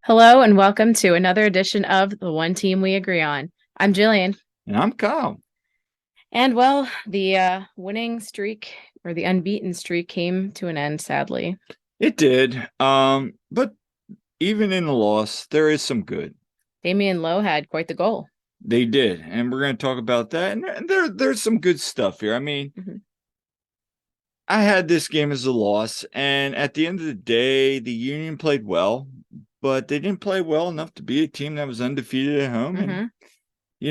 Hello and welcome to another edition of The One Team We Agree On. I'm Jillian. And I'm Kyle. And well, the winning streak or the unbeaten streak came to an end, sadly. It did. But even in the loss, there is some good. Damian Lowe had quite the goal. They did, and we're going to talk about that. And there's some good stuff here. I mean, I had this game as a loss, and at the end of the day, the Union played well, but they didn't play well enough to be a team that was undefeated at home, and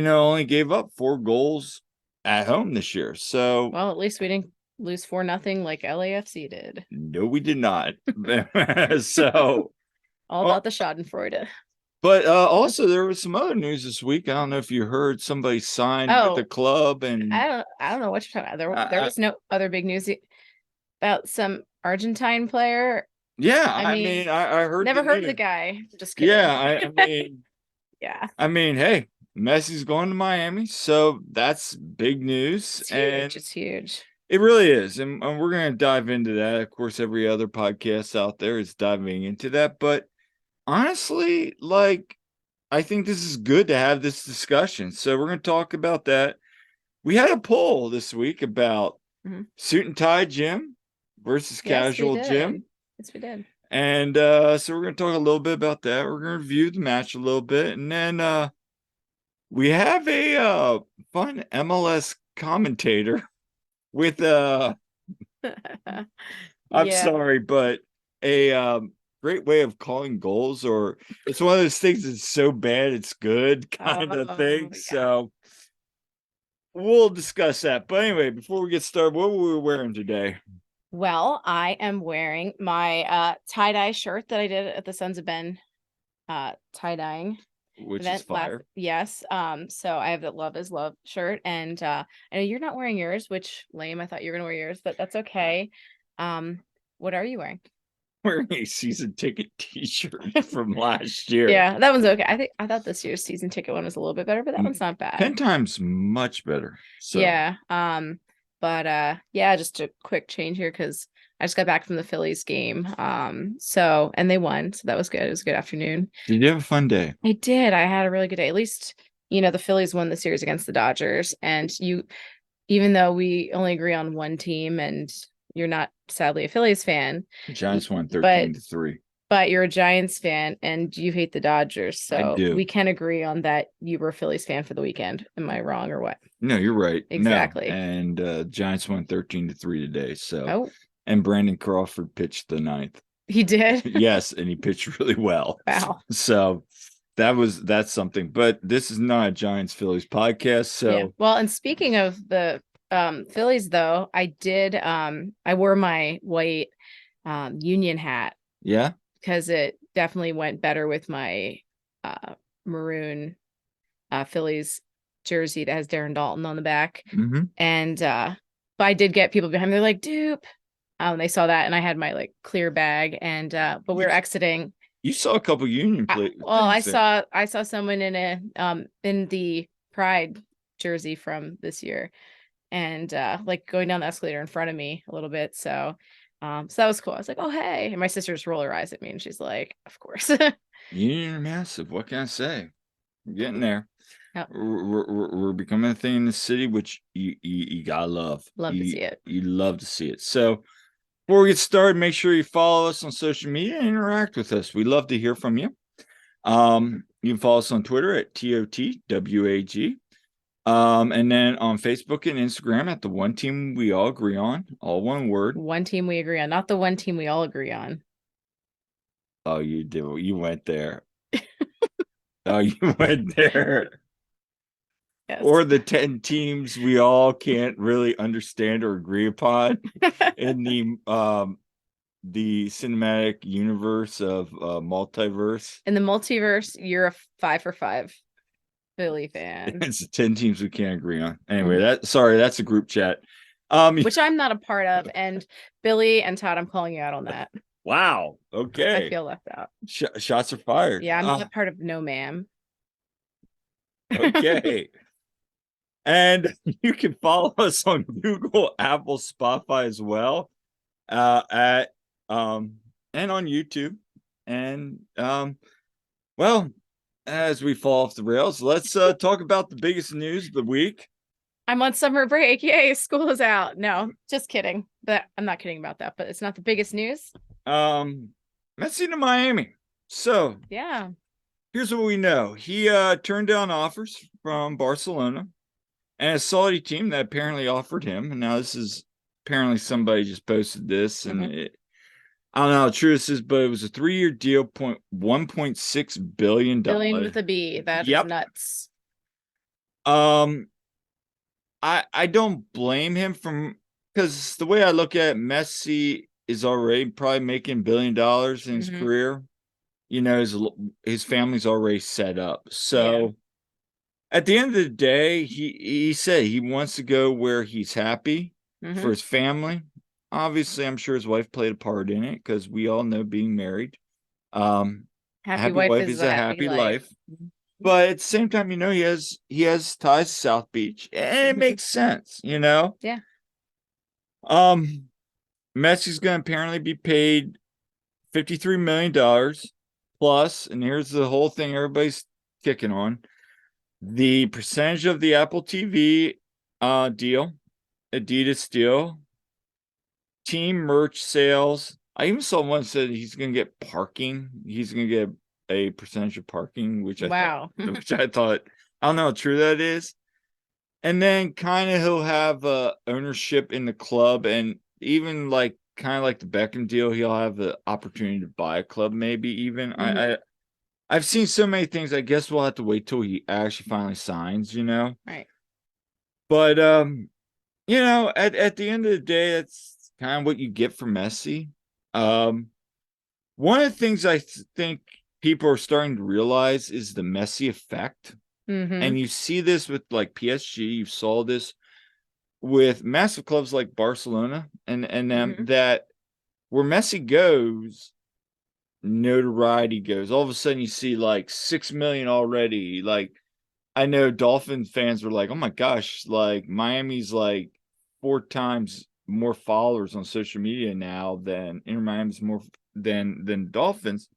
only gave up 4 goals at home this year. So, well, at least we didn't lose 4-0 like LAFC did. No, we did not. So, all about the Schadenfreude. But also, there was some other news this week. I don't know if you heard somebody signed with the club, and I don't know what you're talking about. There was no other big news about some Argentine player. Yeah, I mean, I heard. Never heard of the guy. Just kidding. Yeah, I mean, yeah. I mean, hey, Messi's going to Miami, so that's big news. It's huge. It's huge. It really is, and we're going to dive into that. Of course, every other podcast out there is diving into that, but honestly, I think this is good to have this discussion. So we're going to talk about that. We had a poll this week about suit and tie Jim versus casual Jim. Yes, we did. And so we're going to talk a little bit about that. We're going to review the match a little bit. And then we have a fun MLS commentator with I'm sorry, but a great way of calling goals, or it's one of those things that's so bad it's good kind of thing. Yeah. So we'll discuss that. But anyway, before we get started, what were we wearing today? Well, I am wearing my tie-dye shirt that I did at the Sons of Ben tie-dyeing. Which is fire. Yes. So I have the Love is Love shirt, and I know you're not wearing yours, which lame. I thought you were gonna wear yours, but that's okay. What are you wearing? Wearing a season ticket t-shirt from last year. Yeah, that one's okay. I thought this year's season ticket one was a little bit better, but that one's not bad. 10 times much better. So yeah. But yeah, just a quick change here because I just got back from the Phillies game. And they won, so that was good. It was a good afternoon. Did you have a fun day? I did. I had a really good day. At least, the Phillies won the series against the Dodgers, and even though we only agree on one team, and you're not sadly a Phillies fan. The Giants won 13-3. But you're a Giants fan and you hate the Dodgers. So we can agree on that you were a Phillies fan for the weekend. Am I wrong or what? No, you're right. Exactly. No. And Giants won 13-3 today. So and Brandon Crawford pitched the 9th. He did? Yes, and he pitched really well. Wow. So that's something. But this is not a Giants Phillies podcast. So yeah. Well, and speaking of the Phillies, though, I wore my white Union hat. Yeah, because it definitely went better with my maroon Phillies jersey that has Darren Dalton on the back. And but I did get people behind me. They're like, "Doop." They saw that, and I had my clear bag, and but we were exiting. You saw a couple Union players. Well, I saw someone in the Pride jersey from this year. And going down the escalator in front of me a little bit. So that was cool. I was like, oh, hey. And my sister just rolled her eyes at me and she's like, of course. Union are massive. What can I say? We're getting there. Yep. We're becoming a thing in the city, which you gotta love. To see it. You love to see it. So before we get started, make sure you follow us on social media and interact with us. We love to hear from you. You can follow us on Twitter at TOTWAG. And then on Facebook and Instagram at the One Team We All Agree On, all one word. One Team We Agree On, not the One Team We All Agree On. Oh, you did. You went there. Oh, you went there. Yes. Or the 10 teams we all can't really understand or agree upon in the cinematic universe of multiverse. In the multiverse, you're a 5 for 5. Philly fan. It's 10 teams we can't agree on. Anyway, that's a group chat. Which I'm not a part of. And Billy and Todd, I'm calling you out on that. Wow. Okay. I feel left out. Shots are fired. Yeah, I'm not part of No Ma'am. Okay. And you can follow us on Google, Apple, Spotify as well. At and on YouTube. And well, as we fall off the rails, let's talk about the biggest news of the week. I'm on summer break. Yay, school is out. No, just kidding. But I'm not kidding about that, but it's not the biggest news. Messi to Miami. So yeah, here's what we know. He turned down offers from Barcelona and a Saudi team that apparently offered him. And now this is apparently somebody just posted this, and I don't know how true this is, but it was a 3-year deal, $1.6 billion. Billion with a B. That is nuts. I don't blame him because the way I look at it, Messi is already probably making $1 billion in his career. You know, his family's already set up. So at the end of the day, he said he wants to go where he's happy for his family. Obviously, I'm sure his wife played a part in it because we all know being married. Happy wife is a happy life. But at the same time, you know, he has ties to South Beach, and it makes sense, you know. Yeah. Messi's going to apparently be paid $53 million plus, and here's the whole thing everybody's kicking on: the percentage of the Apple TV deal, Adidas deal, team merch sales. I even saw one said he's going to get parking. He's going to get a percentage of parking, which I thought, I don't know how true that is. And then kind of he'll have ownership in the club, and even like kind of like the Beckham deal, he'll have the opportunity to buy a club, maybe even. I've seen so many things. I guess we'll have to wait till he actually finally signs, you know. Right. But you know, at the end of the day, that's kind of what you get from Messi. One of the things I think people are starting to realize is the Messi effect. And you see this with like PSG. You saw this with massive clubs like Barcelona and them, that where Messi goes, notoriety goes. All of a sudden you see like 6 million already. Like, I know Dolphin fans were like, oh my gosh, like Miami's like 4 times more followers on social media now than Inter Miami's more than Dolphins,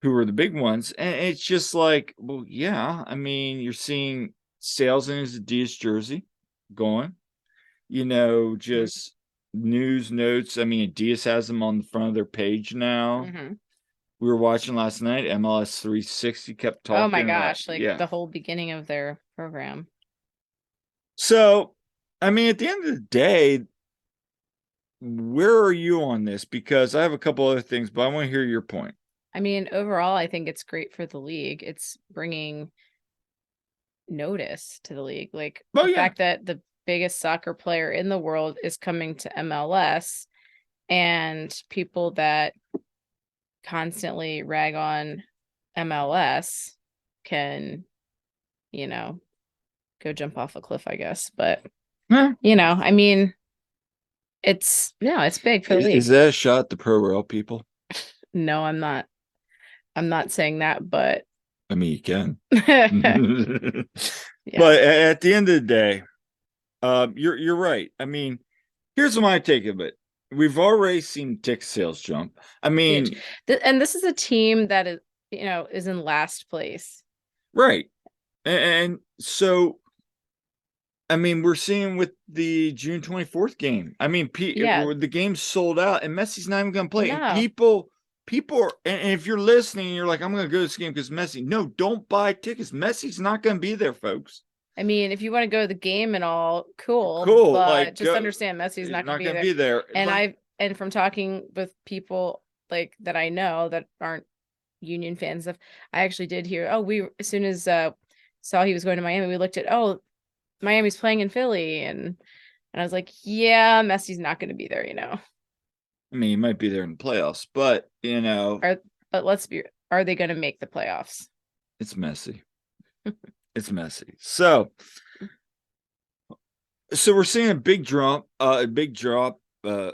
who are the big ones. And it's just like, well, yeah, I mean, you're seeing sales in his Adidas jersey going, you know, just news notes. I mean, Adidas has them on the front of their page now. We were watching last night, MLS 360 kept talking. Oh my gosh, like the whole beginning of their program. So, I mean, at the end of the day, where are you on this? Because I have a couple other things, but I want to hear your point. I mean, overall, I think it's great for the league. It's bringing notice to the league. Like the fact that the biggest soccer player in the world is coming to MLS, and people that constantly rag on MLS can, you know, go jump off a cliff, I guess. But, you know, I mean, it's big for the league. Is that a shot at the pro rail people? No, I'm not. I'm not saying that, but I mean, you can. But at the end of the day, you're right. I mean, here's my take of it. We've already seen ticket sales jump. I mean, and this is a team that is, you know, is in last place. Right. And so, I mean, we're seeing with the June 24th game. I mean, the game's sold out, and Messi's not even going to play. No. And people are, and if you're listening, you're like, I'm going to go to this game because Messi. No, don't buy tickets. Messi's not going to be there, folks. I mean, if you want to go to the game and all, cool. But like, just understand Messi's not going to be there. And and from talking with people like that I know that aren't Union fans, I actually did hear, as soon as saw he was going to Miami, we looked at, Miami's playing in Philly, and I was like, yeah, Messi's not going to be there, you know. I mean, he might be there in the playoffs, but you know, are they going to make the playoffs? It's Messi. It's Messi. So we're seeing a big jump in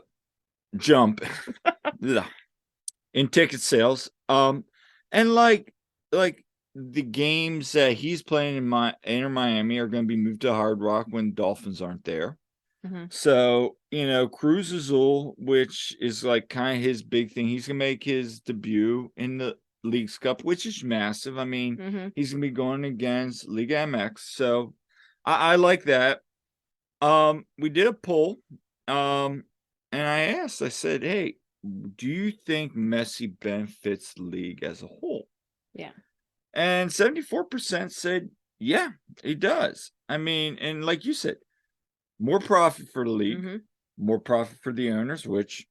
ticket sales. And like the games that he's playing in Miami are going to be moved to Hard Rock when Dolphins aren't there. So, Cruz Azul, which is like kind of his big thing, he's going to make his debut in the Leagues Cup, which is massive. I mean, he's going to be going against Liga MX. So I like that. We did a poll. And I said, hey, do you think Messi benefits the league as a whole? Yeah. And 74% said, yeah, he does. I mean, and like you said, more profit for the league, more profit for the owners, which,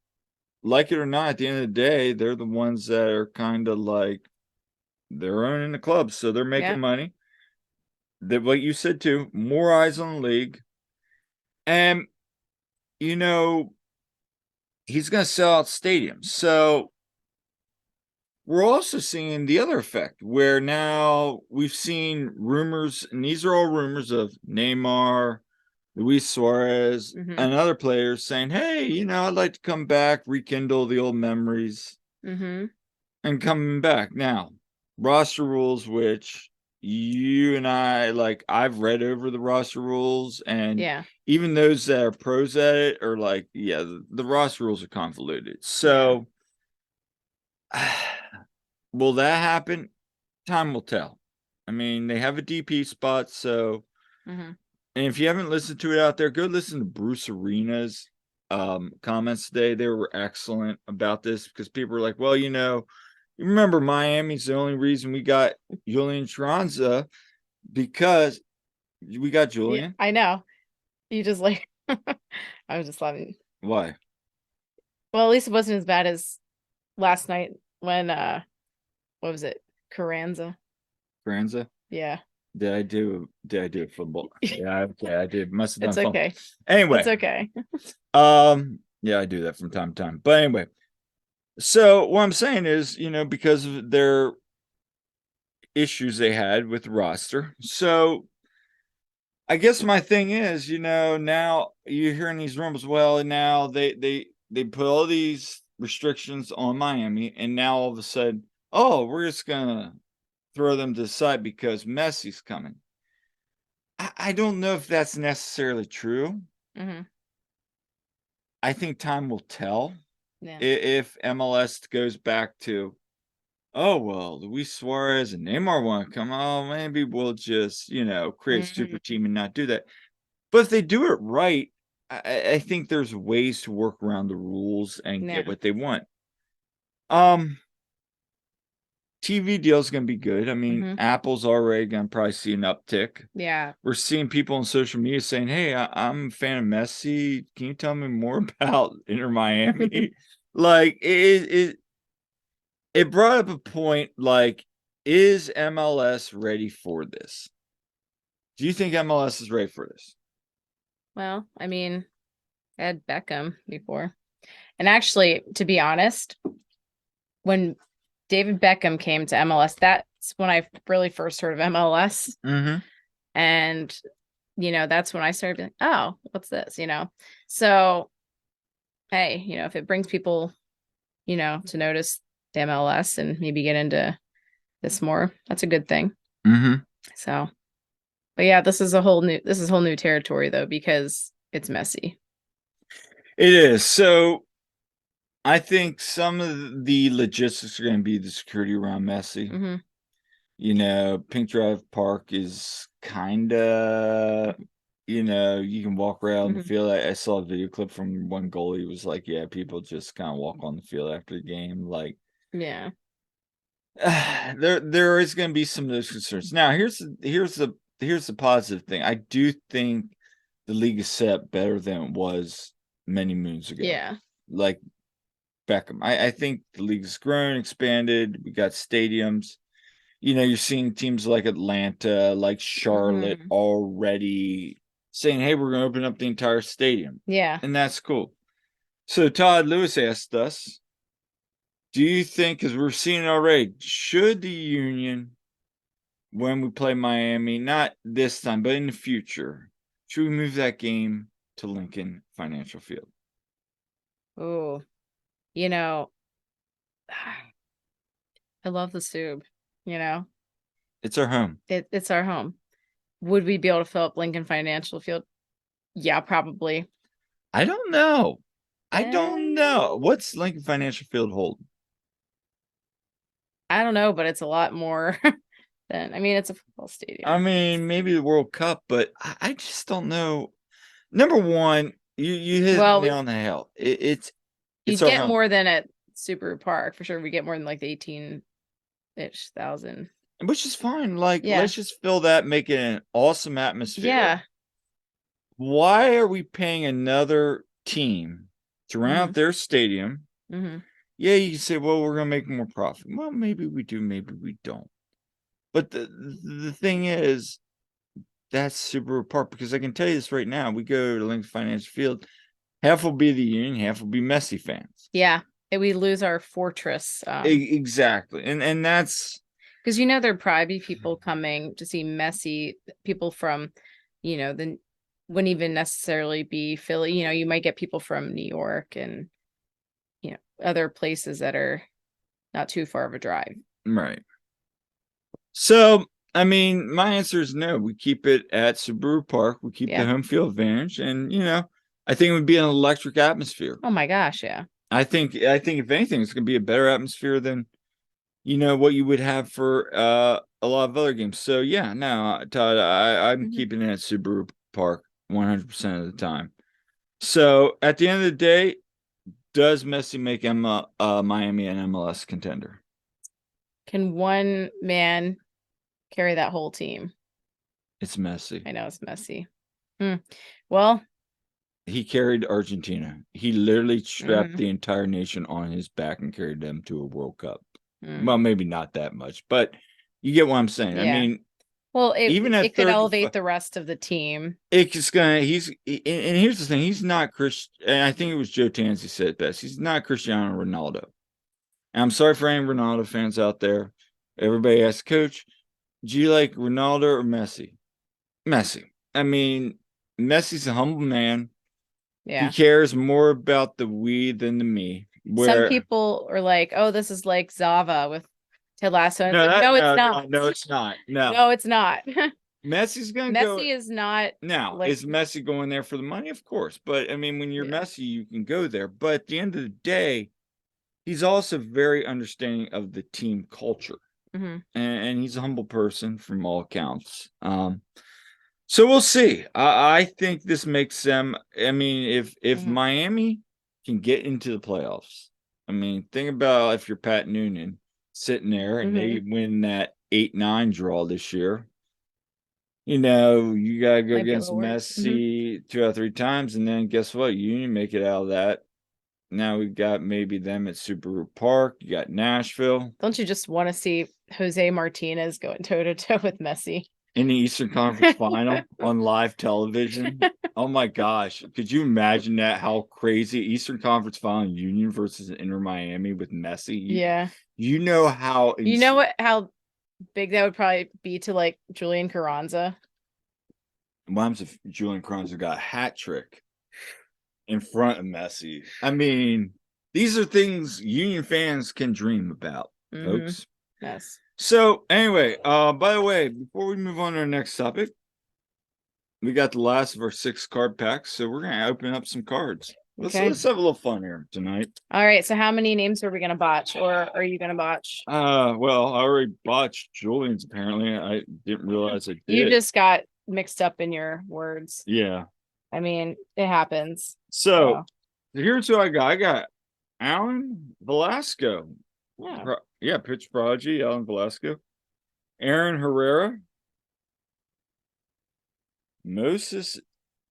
like it or not, at the end of the day, they're the ones that are kind of like, they're owning the club, so they're making money. That, what you said too, more eyes on the league. And, he's going to sell out stadiums. So we're also seeing the other effect where now we've seen rumors, and these are all rumors of Neymar, Luis Suarez, and other players saying, hey, I'd like to come back, rekindle the old memories, and coming back. Now, roster rules, which you and I, like, I've read over the roster rules, and even those that are pros at it are like, yeah, the roster rules are convoluted. So, will that happen? Time will tell. I mean, they have a DP spot, so... And if you haven't listened to it out there, go listen to Bruce Arena's comments today. They were excellent about this because people were like, well, you remember Miami's the only reason we got Julian Tranza because we got Julian. Yeah, I know. You just like, I was just laughing. Why? Well, at least it wasn't as bad as last night when, what was it? Carranza? Yeah. Did I do football? Yeah, okay, I did. Must have done It's okay. Anyway. It's okay. Yeah, I do that from time to time. But anyway, so what I'm saying is, because of their issues they had with the roster. So I guess my thing is, now you're hearing these rumors. Well, and now they put all these restrictions on Miami, and now all of a sudden, oh, we're just gonna throw them to the side because Messi's coming. I don't know if that's necessarily true. I think time will tell if MLS goes back to, oh, well, Luis Suarez and Neymar want to come. Oh, maybe we'll just, create a super team and not do that. But if they do it right, I think there's ways to work around the rules and get what they want. TV deal is going to be good. I mean, Apple's already going to probably see an uptick. Yeah. We're seeing people on social media saying, hey, I'm a fan of Messi. Can you tell me more about Inter Miami? Like, it brought up a point, like, is MLS ready for this? Do you think MLS is ready for this? Well, I mean, I had Beckham before. And actually, to be honest, when David Beckham came to MLS, that's when I really first heard of MLS. And, that's when I started being like, oh, what's this? So, hey, if it brings people, to notice the MLS and maybe get into this more, that's a good thing. So, but yeah, this is whole new territory though, because it's Messi. It is. So I think some of the logistics are going to be the security around Messi. Pink Drive Park is kind of, you can walk around the field. I saw a video clip from one goalie. He was like, yeah, people just kind of walk on the field after the game. Like, yeah, there is going to be some of those concerns. Now, here's the positive thing. I do think the league is set up better than it was many moons ago. Yeah. Like Beckham. I think the league's grown, expanded. We got stadiums. You're seeing teams like Atlanta, like Charlotte already saying, hey, we're going to open up the entire stadium. Yeah. And that's cool. So Todd Lewis asked us, do you think, because we're seeing it already, should the Union, when we play Miami, not this time, but in the future, should we move that game to Lincoln Financial Field? Oh, I love the Sub, It's our home. It's our home. Would we be able to fill up Lincoln Financial Field? Yeah, probably. I don't know. I don't know. What's Lincoln Financial Field hold? I don't know, but it's a lot more than, I mean, it's a football stadium. I mean, maybe the World Cup, but I just don't know. Number one, you hit the nail on the head. It's you'd our get home. more than at Super Park for sure. We get more than like the 18-ish thousand. Which is fine. Like, let's just fill that, make it an awesome atmosphere. Yeah. Why are we paying another team to rent out their stadium? Yeah, you can say, well, we're going to make more profit. Well, maybe we do, maybe we don't. But the thing is, that's Super Park, because I can tell you this right now. We go to Lincoln Financial Field. Half will be the Union, half will be Messi fans. Yeah. We lose our fortress. Exactly. And that's because there'd probably be people coming to see Messi, people from, the wouldn't even necessarily be Philly. You might get people from New York and other places that are not too far of a drive. Right. So, I mean, my answer is no. We keep it at Subaru Park. We keep the home field advantage, and I think it would be an electric atmosphere. Oh my gosh, yeah. I think if anything, it's going to be a better atmosphere than what you would have for a lot of other games. So yeah, no, Todd, I'm keeping it at Subaru Park 100% of the time. So at the end of the day, does Messi make Miami an MLS contender? Can one man carry that whole team? It's Messi. I know it's Messi. Well, he carried Argentina. He literally strapped the entire nation on his back and carried them to a World Cup. Well, maybe not that much, but you get what I'm saying. Yeah. I mean, well, it could elevate the rest of the team. It's gonna. And here's the thing. He's not Chris. And I think it was Joe Tansey said it best. He's not Cristiano Ronaldo. And I'm sorry for any Ronaldo fans out there. Everybody asks, Coach, do you like Ronaldo or Messi? Messi. I mean, Messi's a humble man. Yeah. He cares more about the we than the me. Some people are like, "Oh, this is like Zava with Ted Lasso." No, no, it's not. No, it's not. No, it's not. Messi's going to go. Messi is not. Now, is Messi going there for the money? Of course. But, I mean, when you're Messi, you can go there. But at the end of the day, he's also very understanding of the team culture. And he's a humble person from all accounts. So we'll see. I think this makes them. I mean, if Miami can get into the playoffs, I mean, think about if you're Pat Noonan sitting there and they win that 8-9 draw this year. You gotta go against Messi 2 out of 3 times, and then guess what? You make it out of that. Now we've got maybe them at Subaru Park. You got Nashville. Don't you just want to see Jose Martinez going toe to toe with Messi? In the Eastern Conference Final on live television. Oh my gosh. Could you imagine that? How crazy. Eastern Conference Final Union versus Inter Miami with Messi. Yeah. You know how how big that would probably be to like Julian Carranza. What happens if Julian Carranza got a hat trick in front of Messi? I mean, these are things Union fans can dream about, folks. Yes. So anyway, by the way, before we move on to our next topic, we got the last of our 6 card packs, so we're gonna open up some cards. Let's have a little fun here tonight. All right. So how many names are we gonna botch, or are you gonna botch? Well, I already botched Julian's. Apparently, I didn't realize I did. You just got mixed up in your words. Yeah. I mean, it happens. So here's who I got. I got Alan Velasco. Yeah, pitch prodigy, Alan Velasco. Aaron Herrera. Moses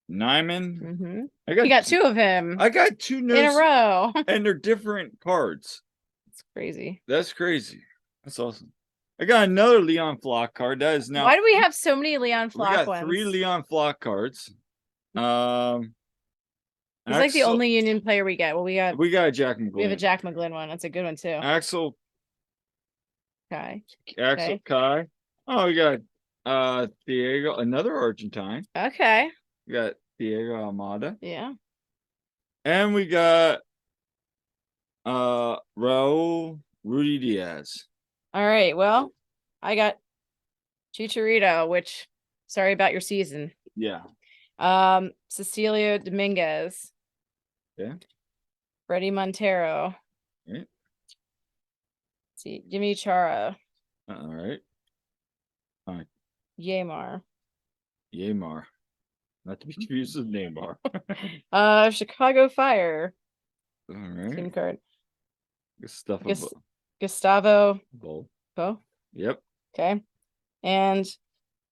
Nyman. You got 2 of him. I got 2 notes in a row. And they're different cards. That's crazy. That's crazy. That's awesome. I got another Leon Flock card. That is now. Why do we have so many Leon Flock ones? 3 Leon Flock cards. He's like the only Union player we get. Well, we got a Jack McGlynn. We have a Jack McGlynn one. That's a good one too. Axel Kai. Oh, we got Diego, another Argentine. Okay. We got Diego Almada. Yeah. And we got Raul Rudy Diaz. All right. Well, I got Chicharito, which sorry about your season. Yeah. Cecilio Dominguez. Yeah. Freddie Montero. Yeah. See, Jimmy Chara. All right. All right. Yamar. Yamar. Not to be confused with Neymar. Chicago Fire. All right. Team card. Gustavo Bull. Oh. Yep. Okay. And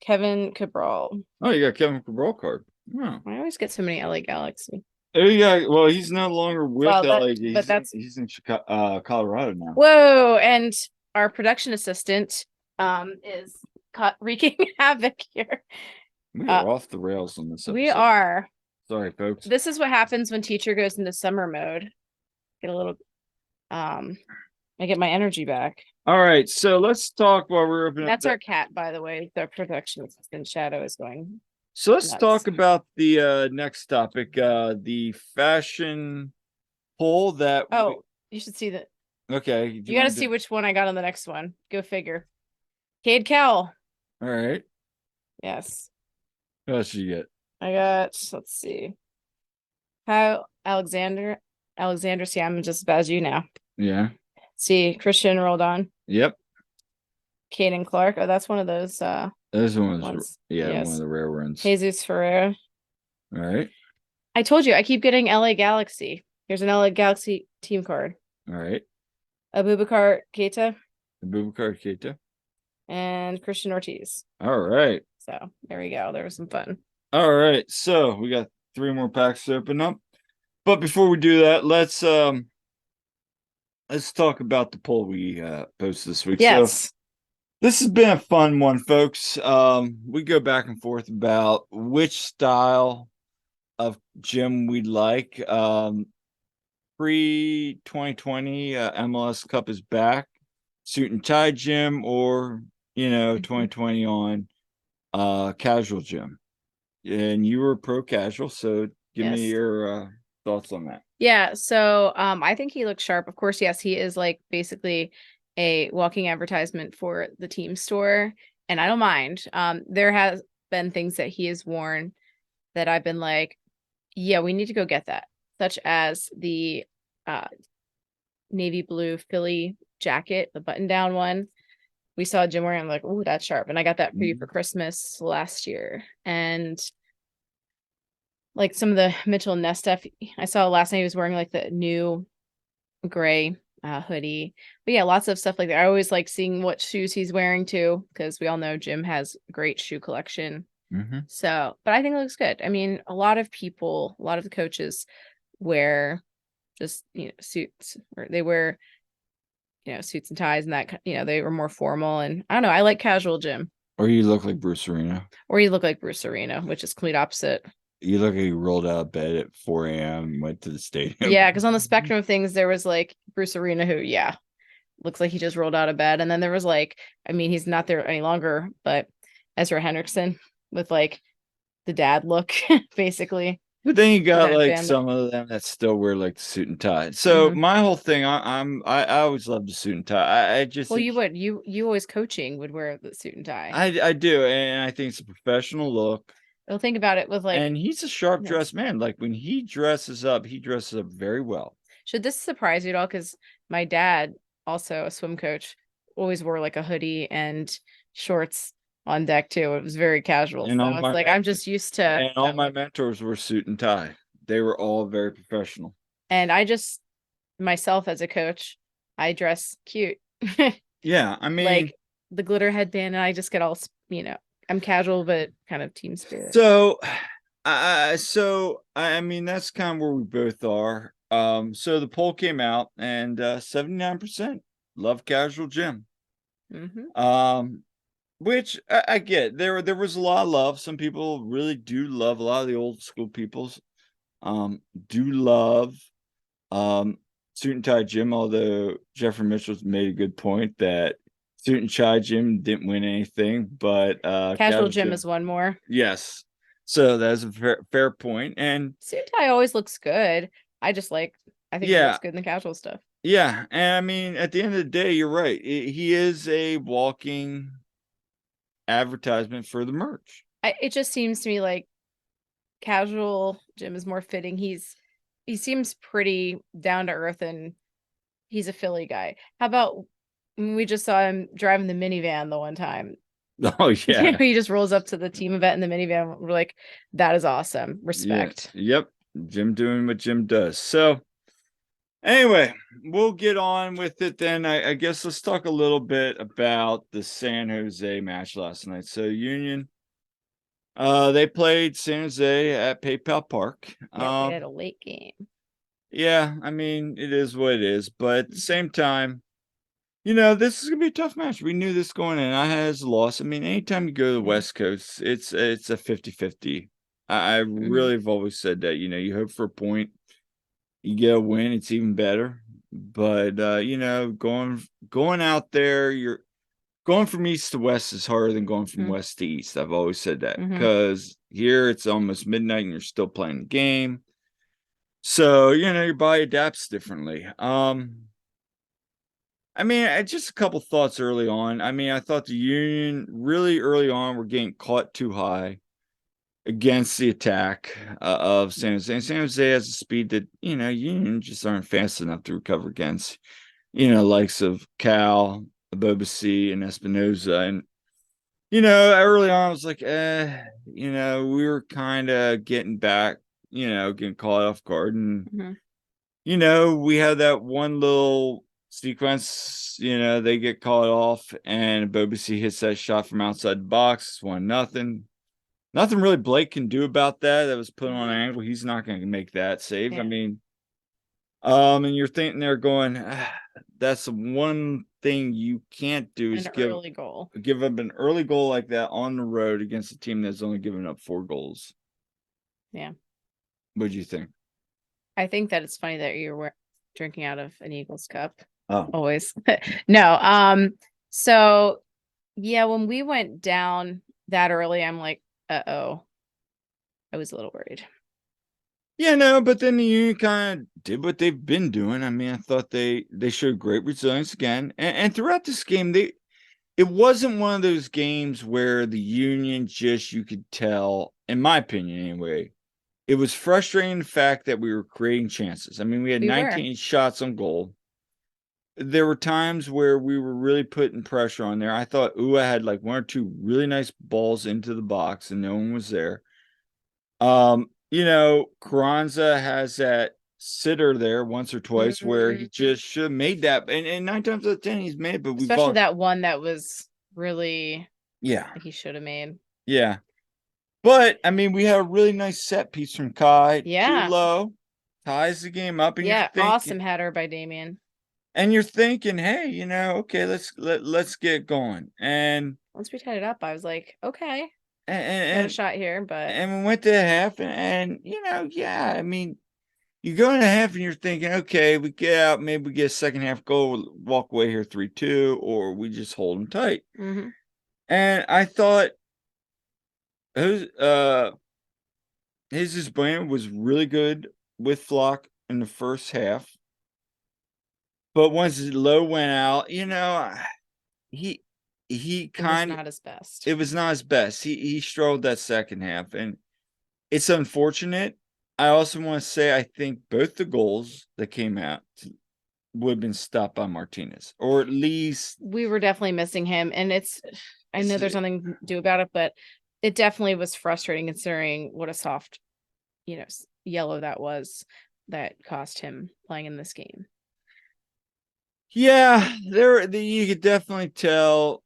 Kevin Cabral. Oh, you got Kevin Cabral card. Oh. I always get so many LA Galaxy. Oh, yeah. Well, he's no longer with LA. He's in Chicago, Colorado now. Whoa! And our production assistant is wreaking havoc here. We are off the rails on this episode. We are. Sorry, folks. This is what happens when teacher goes into summer mode. Get a little I get my energy back. All right, so let's talk while we're opening. That's our cat, by the way. The production assistant Shadow is going. So let's talk about the next topic, the fashion poll that. You should see that. Okay, you got to see which one I got on the next one. Go figure. Cade Cowell. All right. Yes. What else you get? I got. Let's see. Kyle Alexander. See, I'm just as bad as you now. Yeah. See, Christian Roldan. Yep. Caden Clark. Oh, that's one of those. Those ones. Yeah, yes. One of the rare ones. Jesus Ferreira. All right. I told you I keep getting LA Galaxy. Here's an LA Galaxy team card. All right. Abubakar Keita. And Christian Ortiz. All right. So there we go. There was some fun. All right. So we got 3 more packs to open up. But before we do that, let's talk about the poll we posted this week. Yes. So this has been a fun one, folks. We go back and forth about which style of gym we'd like. Pre-2020 MLS Cup is back. Suit and tie gym, or 2020 on casual gym. And you were pro casual, so give me your thoughts on that. Yeah, so I think he looks sharp. Of course, yes, he is like basically a walking advertisement for the team store, and I don't mind. There has been things that he has worn that I've been like, yeah, we need to go get that, such as the navy blue Philly jacket, the button down one. We saw Jim wearing. I'm like, oh, that's sharp, and I got that for you for Christmas last year. And like some of the Mitchell Ness stuff I saw last night, he was wearing like the new gray hoodie. But yeah, lots of stuff like that. I always like seeing what shoes he's wearing too, because we all know Jim has a great shoe collection. So, but I think it looks good. I mean, a lot of the coaches wear just suits, or they wear suits and ties, and that they were more formal. And I don't know, I like casual Jim. Or you look like Bruce Arena. Which is complete opposite. You look like you rolled out of bed at 4 a.m. went to the stadium. Yeah, because on the spectrum of things, there was like Bruce Arena, who, looks like he just rolled out of bed. And then there was like, I mean, he's not there any longer, but Ezra Hendrickson with like the dad look, basically. But then you got like some of them that still wear like the suit and tie. So my whole thing, I always loved the suit and tie. I just you always coaching would wear the suit and tie. I do, and I think it's a professional look. Well, think about it with like, and he's a sharp dressed man. Like when he dresses up very well. Should this surprise you at all? Because my dad, also a swim coach, always wore like a hoodie and shorts on deck too. It was very casual. And so it's like I'm just used to. And all my mentors were suit and tie. They were all very professional. And I just, myself as a coach, I dress cute. Yeah, I mean, like the glitter headband, and I just get all I'm casual, but kind of team spirit. So I mean, that's kind of where we both are. So the poll came out, and 79% love casual gym. Which I get. There was a lot of love. Some people really do love. A lot of the old school peoples do love suit and tie gym. Although Jeffrey Mitchell's made a good point that suit and tie gym didn't win anything, but casual gym is one more. Yes, so that's a fair point. And suit and tie always looks good. I think it looks good in the casual stuff. Yeah, and I mean, at the end of the day, you're right. He is a walking advertisement for the merch. It just seems to me like casual Jim is more fitting. He seems pretty down to earth, and he's a Philly guy. How about we just saw him driving the minivan the one time? Oh yeah. He just rolls up to the team event in the minivan. We're like, that is awesome. Respect. Yeah. Yep. Jim doing what Jim does. So anyway, we'll get on with it then. I guess let's talk a little bit about the San Jose match last night. So Union, they played San Jose at PayPal Park. Yeah, we had a late game. Yeah, I mean, it is what it is, but at the same time, this is gonna be a tough match. We knew this going in. I had as a loss. I mean, anytime you go to the West Coast, it's a 50-50. I really have always said that. You hope for a point, you get a win, it's even better. But going out there, you're going from east to west is harder than going from west to east. I've always said that because here it's almost midnight and you're still playing the game. So, your body adapts differently. I mean, just a couple thoughts early on. I mean, I thought the Union really early on were getting caught too high against the attack of San Jose. And San Jose has a speed that, Union just aren't fast enough to recover against, likes of Cal, Abobasi, and Espinoza. And, early on, I was like, we were kind of getting back, getting caught off guard. And, we had that one little sequence, they get caught off and Abobasi hits that shot from outside the box. It's 1-0. Nothing really Blake can do about that. That was put on an angle. He's not going to make that save. Yeah. I mean, and you're thinking they're going, that's the one thing you can't do is give up an early goal like that on the road against a team that's only given up 4 goals. Yeah. What do you think? I think that it's funny that you're drinking out of an Eagles cup. Oh, always. No. So yeah, when we went down that early, I'm like, uh-oh. I was a little worried. Yeah, no, but then the Union kind of did what they've been doing. I mean, I thought they showed great resilience again. And throughout this game, it wasn't one of those games where the Union you could tell, in my opinion anyway, it was frustrating the fact that we were creating chances. I mean, we had 19 shots on goal. There were times where we were really putting pressure on there. I thought Ua had like 1 or 2 really nice balls into the box and no one was there. Carranza has that sitter there once or twice where he just should have made that. And 9 times out of 10 he's made it, but especially that one that was really he should have made. Yeah. But I mean, we had a really nice set piece from Kai. Yeah. Too low. Ties the game up. And you're thinking, awesome header by Damien. And you're thinking, hey, okay, let's get going. And once we tied it up, I was like, okay, got a shot here. But we went to the half, and I mean, you go into half, and you're thinking, okay, we get out, maybe we get a second half goal, we'll walk away here 3-2, or we just hold them tight. And I thought his brand was really good with Flock in the first half. But once Low went out, he kind of not his best. It was not his best. He struggled that second half, and it's unfortunate. I also want to say I think both the goals that came out would have been stopped by Martinez, or at least we were definitely missing him. And I know there's nothing to do about it, but it definitely was frustrating considering what a soft, yellow that was that cost him playing in this game. Yeah, you could definitely tell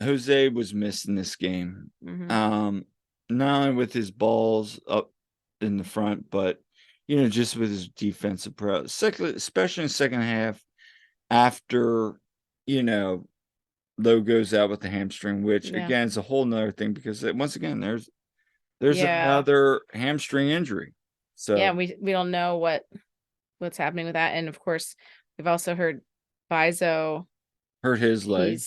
Jose was missing this game. Not only with his balls up in the front, but just with his defensive prowess, especially in the second half after Low goes out with the hamstring, which again is a whole nother thing because once again there's another hamstring injury. So yeah, we don't know what's happening with that. And of course, we've also heard Bizo hurt his leg.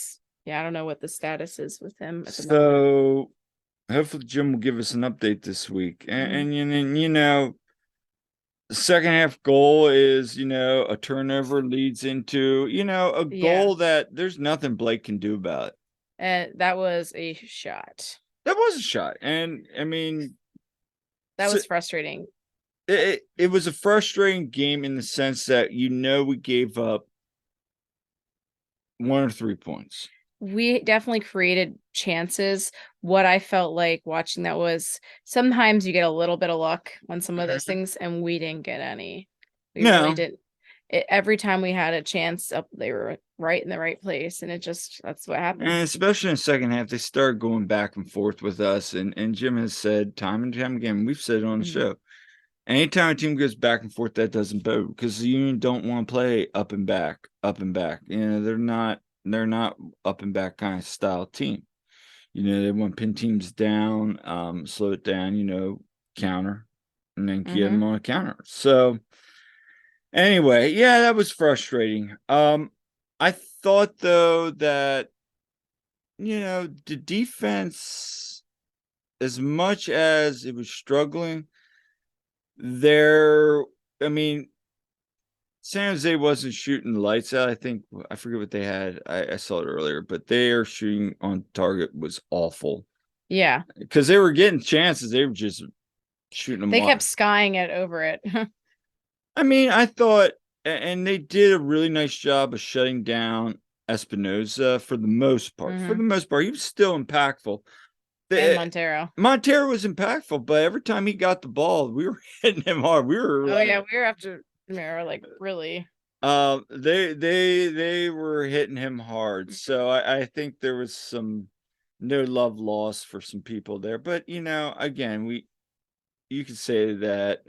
I don't know what the status is with him at the moment. Hopefully Jim will give us an update this week. And the second half goal is, a turnover leads into, a goal that there's nothing Blake can do about it. That was a shot. That was a shot. And I mean, that was frustrating. It was a frustrating game in the sense that, we gave up 1 or 3 points. We definitely created chances. What I felt like watching that was sometimes you get a little bit of luck on some of those things, and we didn't get any. We really didn't. Every time we had a chance up, they were right in the right place, and that's what happened. And especially in the second half, they started going back and forth with us. And Jim has said time and time again, we've said it on the show, anytime a team goes back and forth, that doesn't bode, because the Union don't want to play up and back, up and back. They're not up and back kind of style team. They want to pin teams down, slow it down, counter, and then get them on a counter. So anyway, yeah, that was frustrating. I thought though that the defense, as much as it was struggling, I mean, San Jose wasn't shooting the lights out. I forget what they had. I saw it earlier, but their shooting on target was awful. Yeah. Because they were getting chances. They were just shooting them. They kept skying it over it. I mean, I thought, and they did a really nice job of shutting down Espinoza for the most part. For the most part, he was still impactful. And Montero was impactful, but every time he got the ball, we were hitting him hard. We were we were after Mara, like, really. They were hitting him hard. So I think there was some no love lost for some people there. But again, you could say that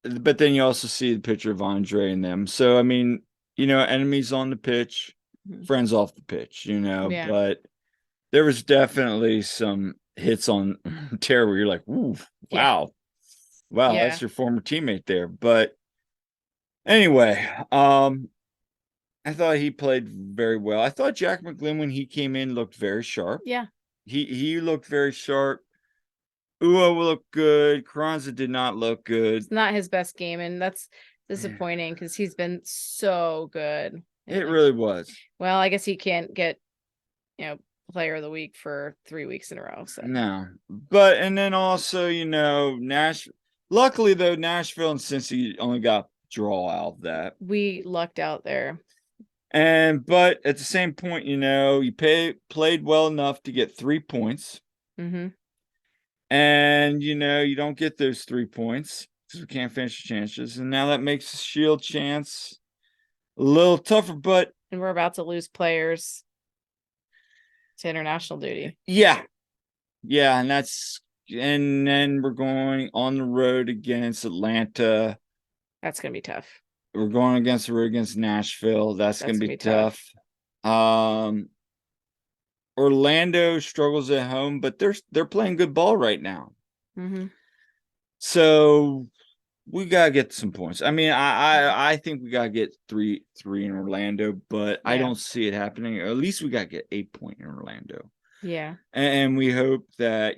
but then you also see the picture of Andre and them. So I mean, enemies on the pitch, friends off the pitch, but there was definitely some hits on Terry where you're like, ooh, wow. Wow, that's your former teammate there. But anyway, I thought he played very well. I thought Jack McGlynn, when he came in, looked very sharp. Yeah. He looked very sharp. Ua looked good. Carranza did not look good. It's not his best game, and that's disappointing because he's been so good. It really was. Well, I guess he can't get, player of the week for 3 weeks in a row. So no. But and then also, luckily though, Nashville and Cincy only got draw out of that. We lucked out there. But at the same point, you played well enough to get 3 points. And you don't get those 3 points because we can't finish the chances. And now that makes the Shield chance a little tougher, and we're about to lose players to international duty. Yeah. And then we're going on the road against Atlanta. That's gonna be tough. We're going against the road against Nashville. That's gonna be tough. Orlando struggles at home, but they're playing good ball right now. So we gotta get some points. I mean, I think we gotta get three in Orlando, but I don't see it happening. Or at least we gotta get 8 points in Orlando. Yeah. And we hope that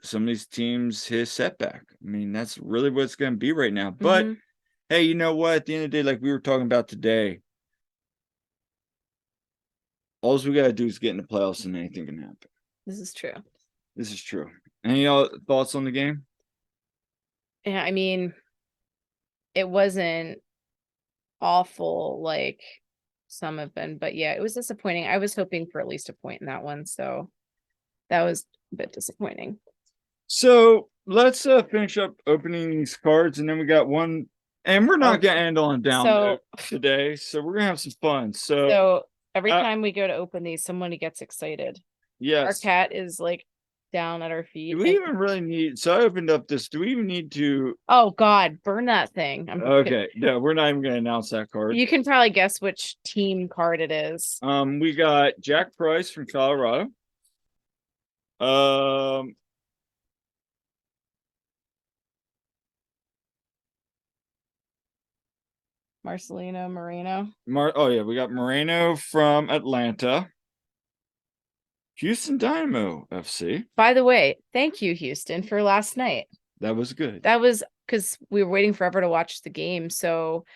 some of these teams hit a setback. I mean, that's really what it's gonna be right now. But hey, you know what? At the end of the day, like we were talking about today, all we got to do is get in the playoffs and anything can happen. This is true. Any thoughts on the game? Yeah, I mean, it wasn't awful like some have been, but yeah, it was disappointing. I was hoping for at least a point in that one, so that was a bit disappointing. So let's finish up opening these cards, and then we got one, and we're not gonna end on a down note today, so we're gonna have some fun. So every time we go to open these, somebody gets excited. Yes. Our cat is like down at our feet. Do we even really need? So I opened up this. Do we even need to? Oh God, burn that thing. Okay. No, we're not even going to announce that card. You can probably guess which team card it is. We got Jack Price from Colorado. Marcelino Moreno. We got Moreno from Atlanta. Houston Dynamo FC. By the way, thank you, Houston, for last night. That was good. That was because we were waiting forever to watch the game. So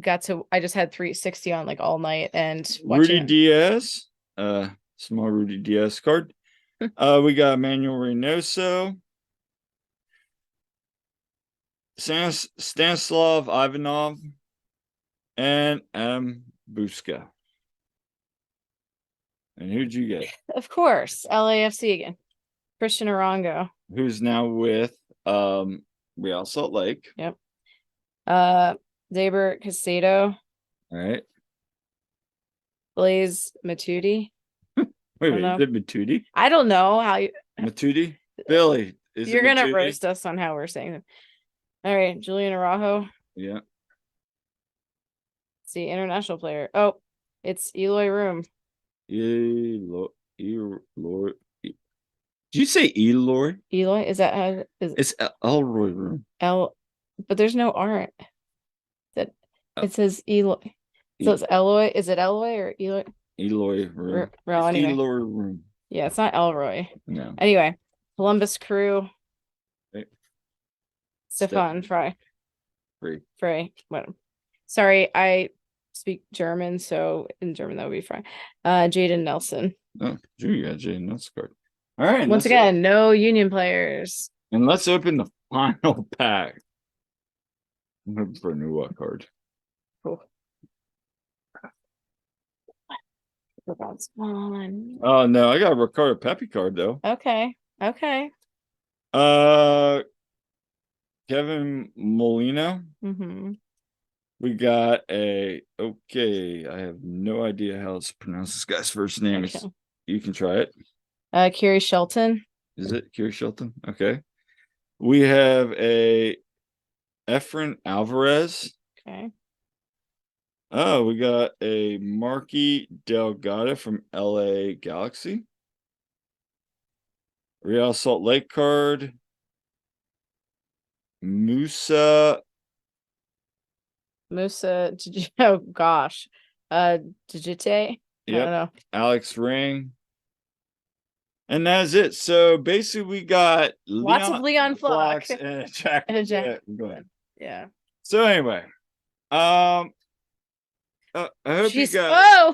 I just had 360 on like all night and Rudy Diaz, small Rudy Diaz card. We got Manuel Reynoso, Stanislav Ivanov, and Buska. And who'd you get? Of course, LAFC again. Christian Arango. Who's now with Real Salt Lake. Yep. Zaber Casado. All right. Blaze Matuidi. Wait, is it Matuidi? I don't know how you Matuidi? Billy. You're gonna roast us on how we're saying them. All right, Julian Araujo. Yeah. See, international player. Oh, it's Eloy Room. Eloy. Did you say Eloy? Eloy? Is that how it's Elroy Room. But there's no R. That it says Eloy. So it's Eloy. Is it Eloy or Eloy? Eloy Room. Anyway. Eloy Room. Yeah, it's not Elroy. No. Anyway, Columbus Crew. Right. Stefan Fry. Frey. What? Sorry, I speak German, so in German that would be Fry. Jaden Nelson. Oh, you got Jaden Nelson card. All right. Once again, no Union players. And let's open the final pack. I'm looking for a new card. Cool. Oh no, I got a Ricardo Pepe card though. Okay. Kevin Molino. We got I have no idea how to pronounce this guy's first name. Okay. You can try it. Kerry Shelton. Is it Kerry Shelton? Okay. We have a Efren Alvarez. Okay. Oh, we got a Marky Delgado from LA Galaxy. Real Salt Lake card. Musa, oh gosh. Digite? Yep. I don't know. Alex Ring. And that's it. So basically we got lots of Leon Flock and a Jack. Yeah, go ahead. Yeah. So anyway, I hope you guys. Oh,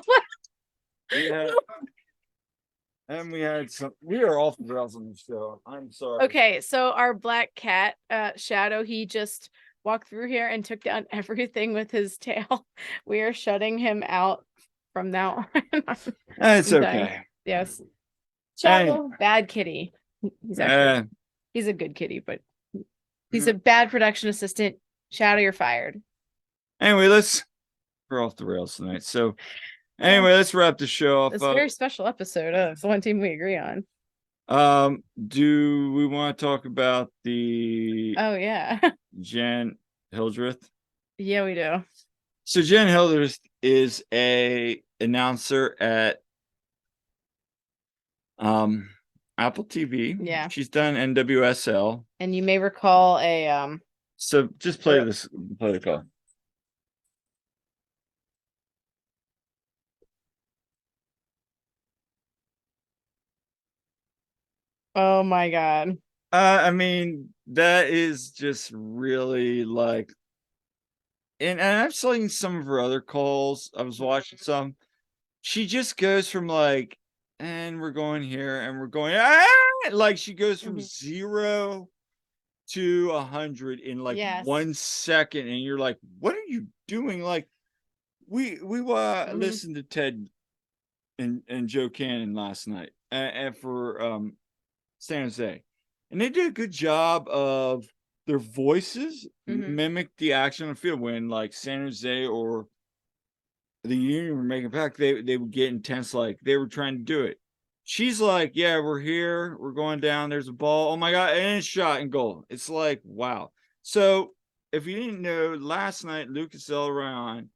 and we had some. We are off the rails on the show. I'm sorry. Okay, so our black cat, Shadow, he just walked through here and took down everything with his tail. We are shutting him out from now on. It's okay. Yes. Shadow, bad kitty. He's actually he's a good kitty, but he's a bad production assistant. Shadow, you're fired. Anyway, we're off the rails tonight. So anyway, let's wrap the show off. It's a very special episode of The One Team We Agree On. Do we want to talk about the Jen Hildreth? Yeah, we do. So Jen Hildreth is a announcer at Apple TV. Yeah. She's done NWSL. And you may recall a So just play the call. Oh my God. I mean, that is just really like, and I've seen some of her other calls. I was watching some. She just goes from like, and we're going here and we're going, like she goes from 0 to 100 in like 1 second, and you're like, what are you doing? Like, we listened to Ted and Joe Cannon last night and for San Jose, and they did a good job of their voices mimic the action on the field. When like San Jose or the Union were making back, they would get intense, like they were trying to do it. She's like, yeah, we're here, we're going down, there's a ball, oh my God, and it's shot and goal. It's like, wow. So if you didn't know, last night Lucas Elrayon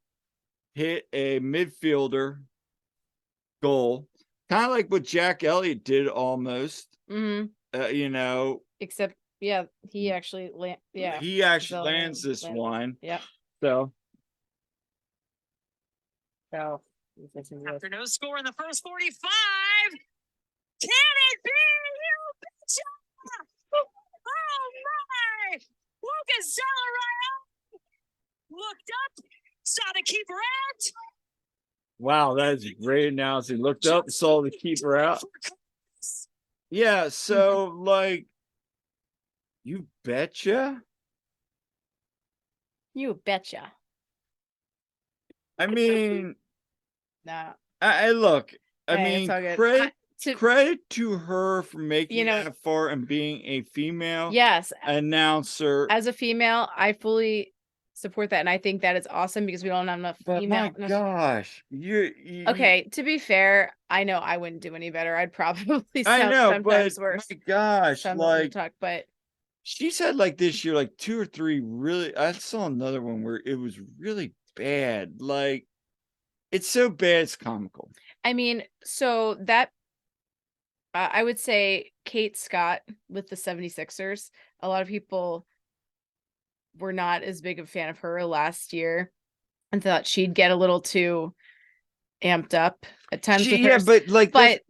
hit a midfielder goal, kind of like what Jack Elliott did almost. You know, except he actually lands this one. Yep. So after no score in the first 45, can it be you betcha? Oh my! Lucas Zellerano looked up Saw the keeper out. Wow, that is a great announcing. Looked up, saw the keeper out. Yeah, so like, you betcha. You betcha. I mean, No. I look. I Hey, mean, it's all good. credit to her for making You know, that far and being a female yes, announcer. as a female, I fully support that, and I think that is awesome because we don't have enough But female. my gosh, you Okay, to be fair, I know I wouldn't do any better. I'd probably I sound know, but sometimes worse. my gosh, Sound like talk, but she's had like this year, like 2 or 3 really. I saw another one where it was really bad. Like, it's so bad, it's comical. I mean, so that I would say Kate Scott with the 76ers. A lot of people were not as big of a fan of her last year and thought she'd get a little too amped up at times with her. But like, but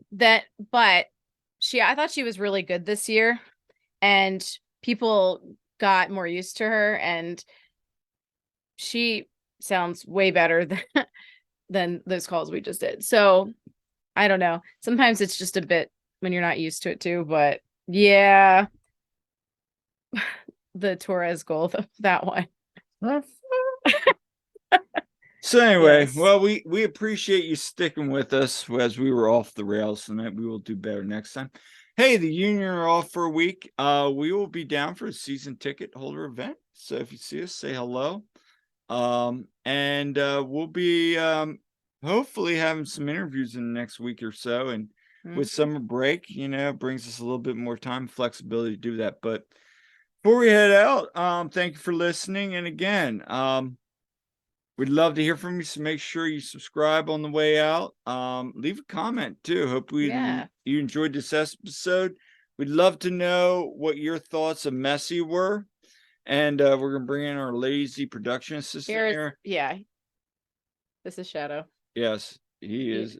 I thought she was really good this year, and people got more used to her, and she sounds way better than those calls we just did. So I don't know. Sometimes it's just a bit when you're not used to it too, but yeah. The Torres goal, that one. So anyway, Yes. well, we appreciate you sticking with us as we were off the rails tonight. We will do better next time. Hey, the Union are off for a week. We will be down for a season ticket holder event. So if you see us, say hello. And we'll be hopefully having some interviews in the next week or so. And with summer break, brings us a little bit more time, flexibility to do that. But before we head out, thank you for listening. And again, we'd love to hear from you, so make sure you subscribe on the way out. Leave a comment too. Hope you enjoyed this episode. We'd love to know what your thoughts of Messi were. And we're gonna bring in our lazy production assistant here. Yeah. This is Shadow. Yes, he is.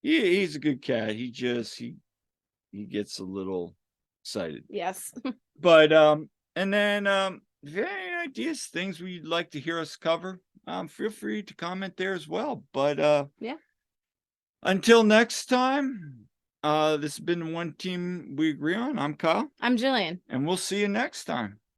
He's a good cat. He gets a little excited. Yes. But and then if you have any ideas, things we'd like to hear us cover, feel free to comment there as well. But yeah. Until next time, this has been the One Team We Agree On. I'm Kyle. I'm Jillian. And we'll see you next time.